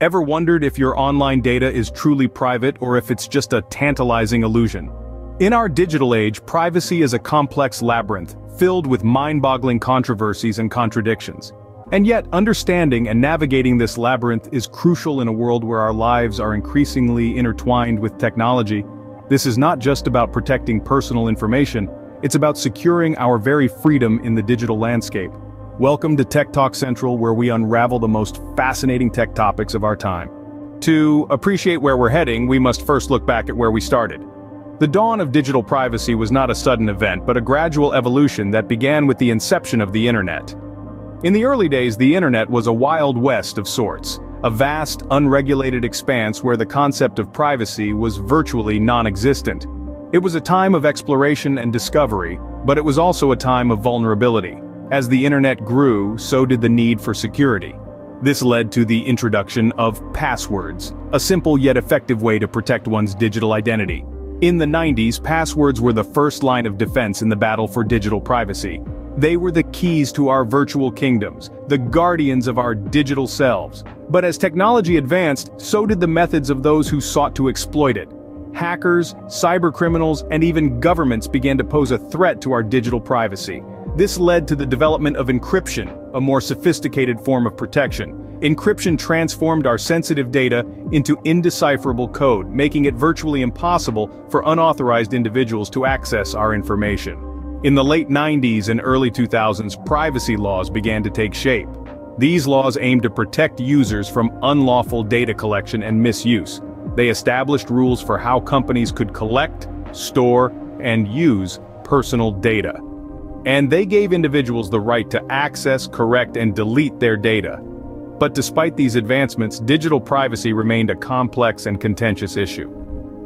Ever wondered if your online data is truly private or if it's just a tantalizing illusion? In our digital age, privacy is a complex labyrinth, filled with mind-boggling controversies and contradictions. And yet, understanding and navigating this labyrinth is crucial in a world where our lives are increasingly intertwined with technology. This is not just about protecting personal information, it's about securing our very freedom in the digital landscape. Welcome to Tech Talk Central, where we unravel the most fascinating tech topics of our time. To appreciate where we're heading, we must first look back at where we started. The dawn of digital privacy was not a sudden event, but a gradual evolution that began with the inception of the internet. In the early days, the internet was a wild west of sorts, a vast, unregulated expanse where the concept of privacy was virtually non-existent. It was a time of exploration and discovery, but it was also a time of vulnerability. As the internet grew, so did the need for security. This led to the introduction of passwords, a simple yet effective way to protect one's digital identity. In the 90s, passwords were the first line of defense in the battle for digital privacy. They were the keys to our virtual kingdoms, the guardians of our digital selves. But as technology advanced, so did the methods of those who sought to exploit it. Hackers, cybercriminals, and even governments began to pose a threat to our digital privacy. This led to the development of encryption, a more sophisticated form of protection. Encryption transformed our sensitive data into indecipherable code, making it virtually impossible for unauthorized individuals to access our information. In the late 90s and early 2000s, privacy laws began to take shape. These laws aimed to protect users from unlawful data collection and misuse. They established rules for how companies could collect, store, and use personal data. And they gave individuals the right to access, correct, and delete their data. But despite these advancements, digital privacy remained a complex and contentious issue.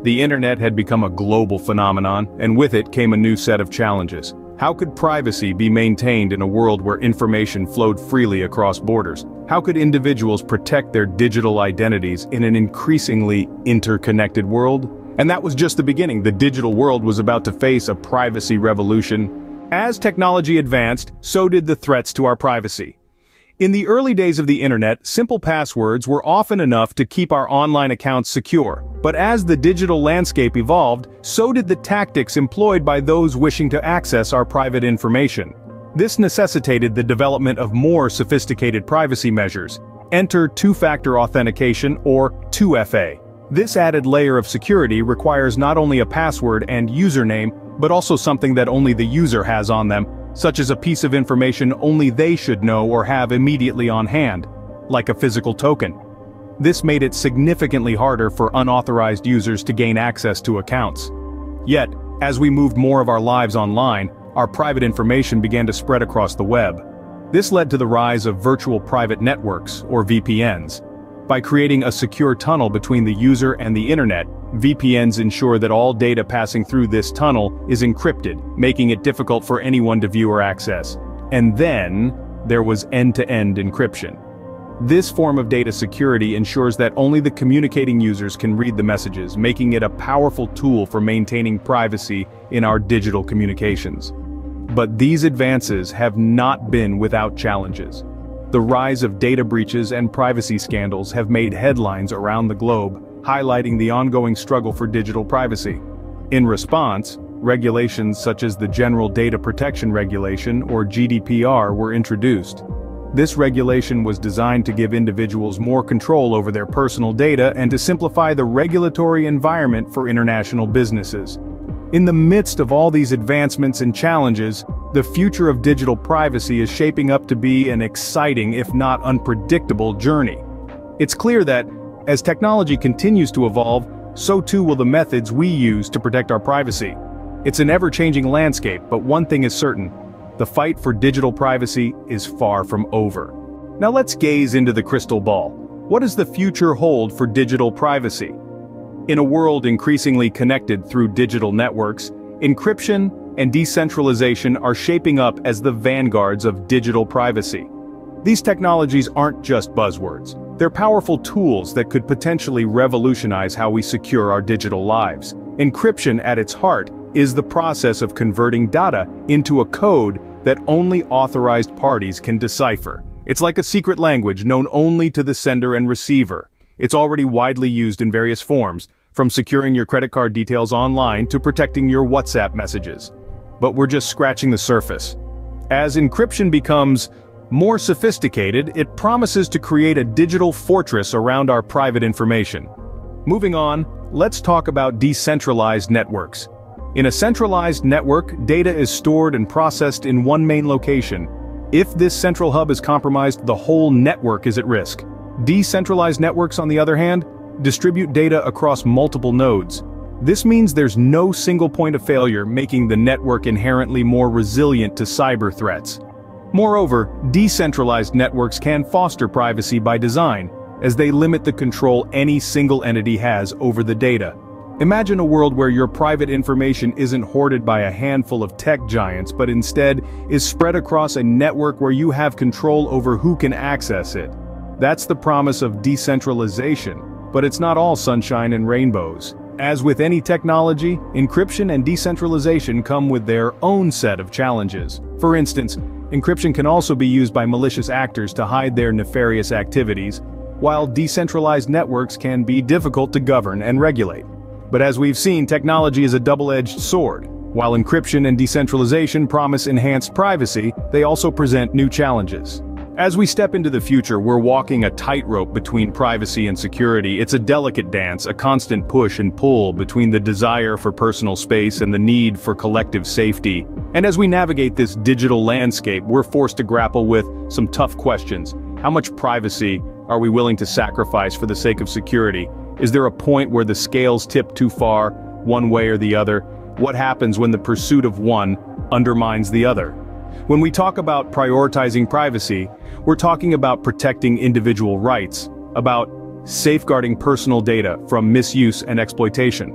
The internet had become a global phenomenon, and with it came a new set of challenges. How could privacy be maintained in a world where information flowed freely across borders? How could individuals protect their digital identities in an increasingly interconnected world? And that was just the beginning. The digital world was about to face a privacy revolution. As technology advanced, so did the threats to our privacy. In the early days of the internet, simple passwords were often enough to keep our online accounts secure. But as the digital landscape evolved, so did the tactics employed by those wishing to access our private information. This necessitated the development of more sophisticated privacy measures. Enter two-factor authentication, or 2FA. This added layer of security requires not only a password and username, but also something that only the user has on them, such as a piece of information only they should know or have immediately on hand, like a physical token. This made it significantly harder for unauthorized users to gain access to accounts. Yet, as we moved more of our lives online, our private information began to spread across the web. This led to the rise of virtual private networks, or VPNs. By creating a secure tunnel between the user and the internet, VPNs ensure that all data passing through this tunnel is encrypted, making it difficult for anyone to view or access. And then, there was end-to-end encryption. This form of data security ensures that only the communicating users can read the messages, making it a powerful tool for maintaining privacy in our digital communications. But these advances have not been without challenges. The rise of data breaches and privacy scandals have made headlines around the globe, highlighting the ongoing struggle for digital privacy. In response, regulations such as the General Data Protection Regulation, or GDPR, were introduced. This regulation was designed to give individuals more control over their personal data and to simplify the regulatory environment for international businesses. In the midst of all these advancements and challenges, the future of digital privacy is shaping up to be an exciting, if not unpredictable, journey. It's clear that, as technology continues to evolve, so too will the methods we use to protect our privacy. It's an ever-changing landscape, but one thing is certain: the fight for digital privacy is far from over. Now let's gaze into the crystal ball. What does the future hold for digital privacy? In a world increasingly connected through digital networks, encryption and decentralization are shaping up as the vanguards of digital privacy. These technologies aren't just buzzwords. They're powerful tools that could potentially revolutionize how we secure our digital lives. Encryption at its heart is the process of converting data into a code that only authorized parties can decipher. It's like a secret language known only to the sender and receiver. It's already widely used in various forms, from securing your credit card details online to protecting your WhatsApp messages. But we're just scratching the surface. As encryption becomes more sophisticated, it promises to create a digital fortress around our private information. Moving on, let's talk about decentralized networks. In a centralized network, data is stored and processed in one main location. If this central hub is compromised, the whole network is at risk. Decentralized networks, on the other hand, distribute data across multiple nodes. This means there's no single point of failure, making the network inherently more resilient to cyber threats. Moreover, decentralized networks can foster privacy by design, as they limit the control any single entity has over the data. Imagine a world where your private information isn't hoarded by a handful of tech giants but instead is spread across a network where you have control over who can access it. That's the promise of decentralization, but it's not all sunshine and rainbows. As with any technology, encryption and decentralization come with their own set of challenges. For instance, encryption can also be used by malicious actors to hide their nefarious activities, while decentralized networks can be difficult to govern and regulate. But as we've seen, technology is a double-edged sword. While encryption and decentralization promise enhanced privacy, they also present new challenges. As we step into the future, we're walking a tightrope between privacy and security. It's a delicate dance, a constant push and pull between the desire for personal space and the need for collective safety. And as we navigate this digital landscape, we're forced to grapple with some tough questions. How much privacy are we willing to sacrifice for the sake of security? Is there a point where the scales tip too far, one way or the other? What happens when the pursuit of one undermines the other? When we talk about prioritizing privacy, we're talking about protecting individual rights, about safeguarding personal data from misuse and exploitation.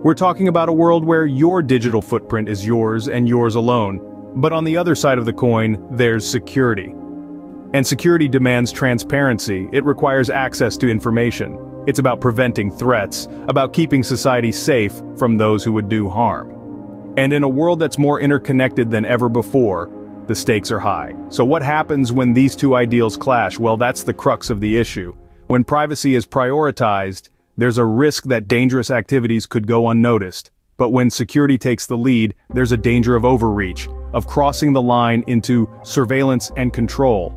We're talking about a world where your digital footprint is yours and yours alone. But on the other side of the coin, there's security. And security demands transparency. It requires access to information. It's about preventing threats, about keeping society safe from those who would do harm. And in a world that's more interconnected than ever before, the stakes are high. So what happens when these two ideals clash? Well, that's the crux of the issue. When privacy is prioritized, there's a risk that dangerous activities could go unnoticed. But when security takes the lead, there's a danger of overreach, of crossing the line into surveillance and control.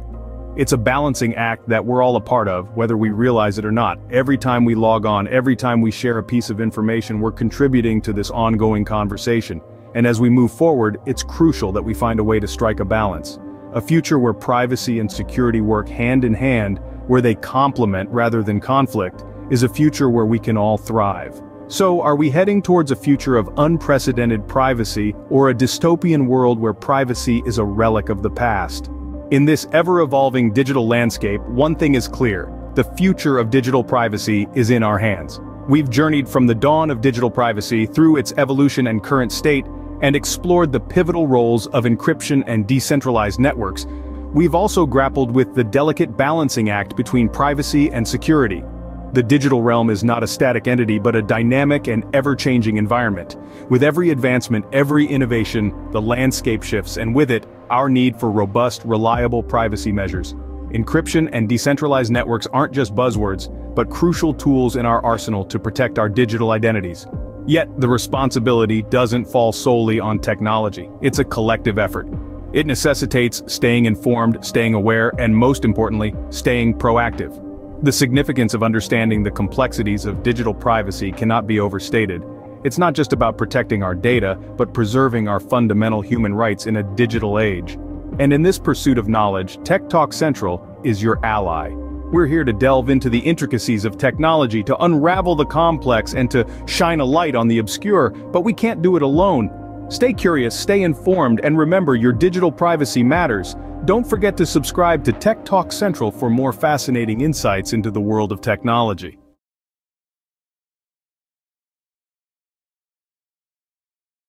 It's a balancing act that we're all a part of, whether we realize it or not. Every time we log on, every time we share a piece of information, we're contributing to this ongoing conversation. And as we move forward, it's crucial that we find a way to strike a balance. A future where privacy and security work hand in hand, where they complement rather than conflict, is a future where we can all thrive. So, are we heading towards a future of unprecedented privacy, or a dystopian world where privacy is a relic of the past? In this ever-evolving digital landscape, one thing is clear: the future of digital privacy is in our hands. We've journeyed from the dawn of digital privacy through its evolution and current state, and explored the pivotal roles of encryption and decentralized networks. We've also grappled with the delicate balancing act between privacy and security. The digital realm is not a static entity but a dynamic and ever-changing environment. With every advancement, every innovation, the landscape shifts, and with it, our need for robust, reliable privacy measures. Encryption and decentralized networks aren't just buzzwords, but crucial tools in our arsenal to protect our digital identities. Yet, the responsibility doesn't fall solely on technology. It's a collective effort. It necessitates staying informed, staying aware, and most importantly, staying proactive. The significance of understanding the complexities of digital privacy cannot be overstated. It's not just about protecting our data, but preserving our fundamental human rights in a digital age. And in this pursuit of knowledge, TechTalkCentral is your ally. We're here to delve into the intricacies of technology, to unravel the complex and to shine a light on the obscure, but we can't do it alone. Stay curious, stay informed, and remember, your digital privacy matters. Don't forget to subscribe to TechTalkCentral for more fascinating insights into the world of technology.